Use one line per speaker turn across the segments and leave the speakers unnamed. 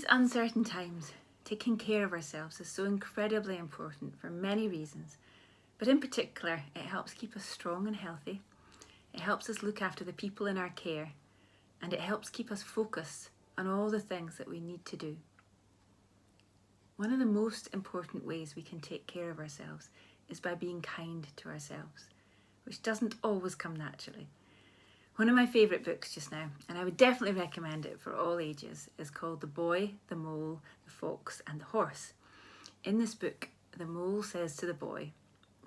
these uncertain times, taking care of ourselves is so incredibly important for many reasons, but in particular, it helps keep us strong and healthy. It helps us look after the people in our care, and it helps keep us focused on all the things that we need to do. One of the most important ways we can take care of ourselves is by being kind to ourselves, which doesn't always come naturally. One of my favourite books just now, and I would definitely recommend it for all ages, is called The Boy, the Mole, the Fox and the Horse. In this book, the mole says to the boy,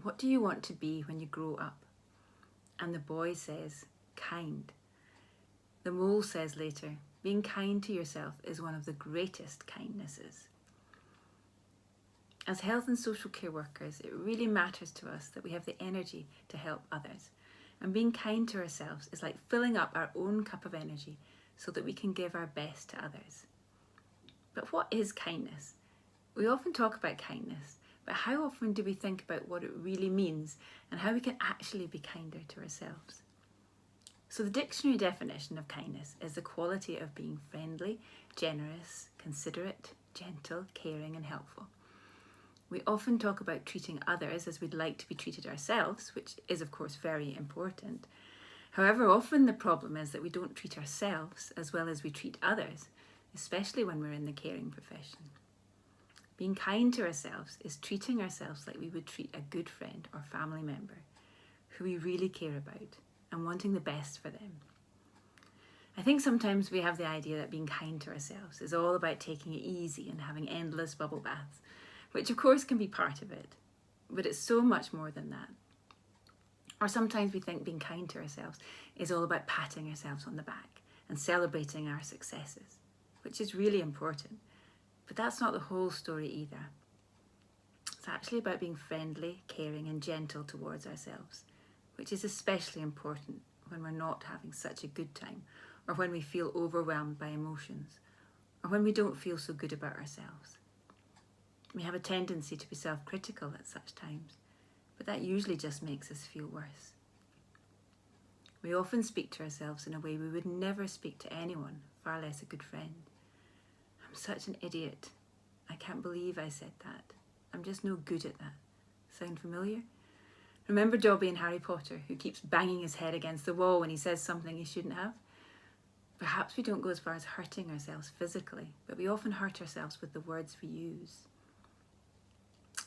"What do you want to be when you grow up?" And the boy says, "Kind." The mole says later, "Being kind to yourself is one of the greatest kindnesses." As health and social care workers, it really matters to us that we have the energy to help others. And being kind to ourselves is like filling up our own cup of energy so that we can give our best to others. But what is kindness? We often talk about kindness, but how often do we think about what it really means and how we can actually be kinder to ourselves? So the dictionary definition of kindness is the quality of being friendly, generous, considerate, gentle, caring and helpful. We often talk about treating others as we'd like to be treated ourselves, which is of course very important. However, often the problem is that we don't treat ourselves as well as we treat others, especially when we're in the caring profession. Being kind to ourselves is treating ourselves like we would treat a good friend or family member who we really care about and wanting the best for them. I think sometimes we have the idea that being kind to ourselves is all about taking it easy and having endless bubble baths, which of course can be part of it, but it's so much more than that. Or sometimes we think being kind to ourselves is all about patting ourselves on the back and celebrating our successes, which is really important, but that's not the whole story either. It's actually about being friendly, caring and gentle towards ourselves, which is especially important when we're not having such a good time, or when we feel overwhelmed by emotions, or when we don't feel so good about ourselves. We have a tendency to be self-critical at such times, but that usually just makes us feel worse. We often speak to ourselves in a way we would never speak to anyone, far less a good friend. "I'm such an idiot. I can't believe I said that. I'm just no good at that." Sound familiar? Remember Dobby in Harry Potter, who keeps banging his head against the wall when he says something he shouldn't have? Perhaps we don't go as far as hurting ourselves physically, but we often hurt ourselves with the words we use.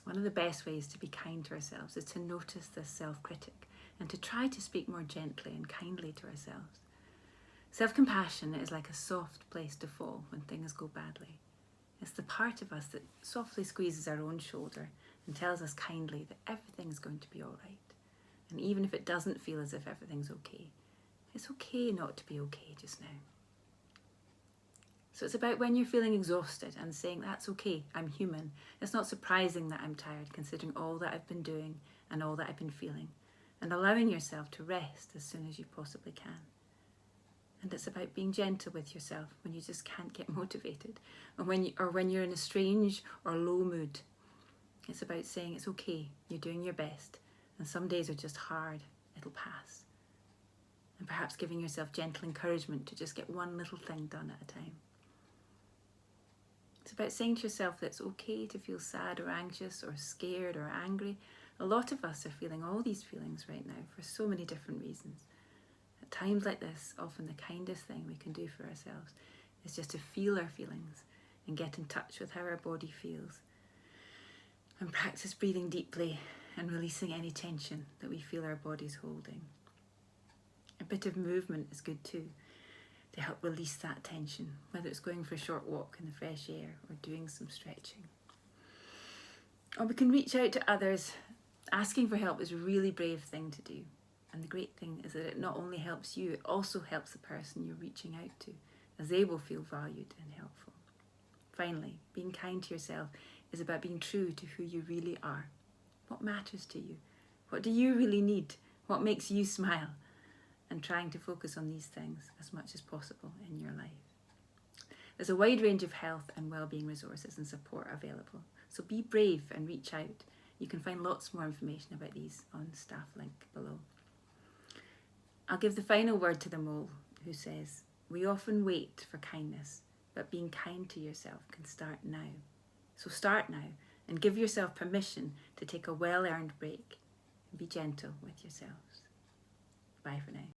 One of the best ways to be kind to ourselves is to notice this self-critic and to try to speak more gently and kindly to ourselves. Self-compassion is like a soft place to fall when things go badly. It's the part of us that softly squeezes our own shoulder and tells us kindly that everything's going to be all right. And even if it doesn't feel as if everything's okay, it's okay not to be okay just now. So it's about when you're feeling exhausted and saying, "That's okay, I'm human. It's not surprising that I'm tired considering all that I've been doing and all that I've been feeling," and allowing yourself to rest as soon as you possibly can. And it's about being gentle with yourself when you just can't get motivated, or when you're in a strange or low mood. It's about saying it's okay, you're doing your best, and some days are just hard, it'll pass. And perhaps giving yourself gentle encouragement to just get one little thing done at a time. It's about saying to yourself that it's okay to feel sad or anxious or scared or angry. A lot of us are feeling all these feelings right now for so many different reasons. At times like this, often the kindest thing we can do for ourselves is just to feel our feelings and get in touch with how our body feels. And practice breathing deeply and releasing any tension that we feel our bodies holding. A bit of movement is good too, to help release that tension, whether it's going for a short walk in the fresh air or doing some stretching. Or we can reach out to others. Asking for help is a really brave thing to do. And the great thing is that it not only helps you, it also helps the person you're reaching out to, as they will feel valued and helpful. Finally, being kind to yourself is about being true to who you really are. What matters to you? What do you really need? What makes you smile? And trying to focus on these things as much as possible in your life. There's a wide range of health and wellbeing resources and support available, so be brave and reach out. You can find lots more information about these on staff link below. I'll give the final word to the mole, who says, "We often wait for kindness, but being kind to yourself can start now. So start now and give yourself permission to take a well-earned break and be gentle with yourselves. Bye for now.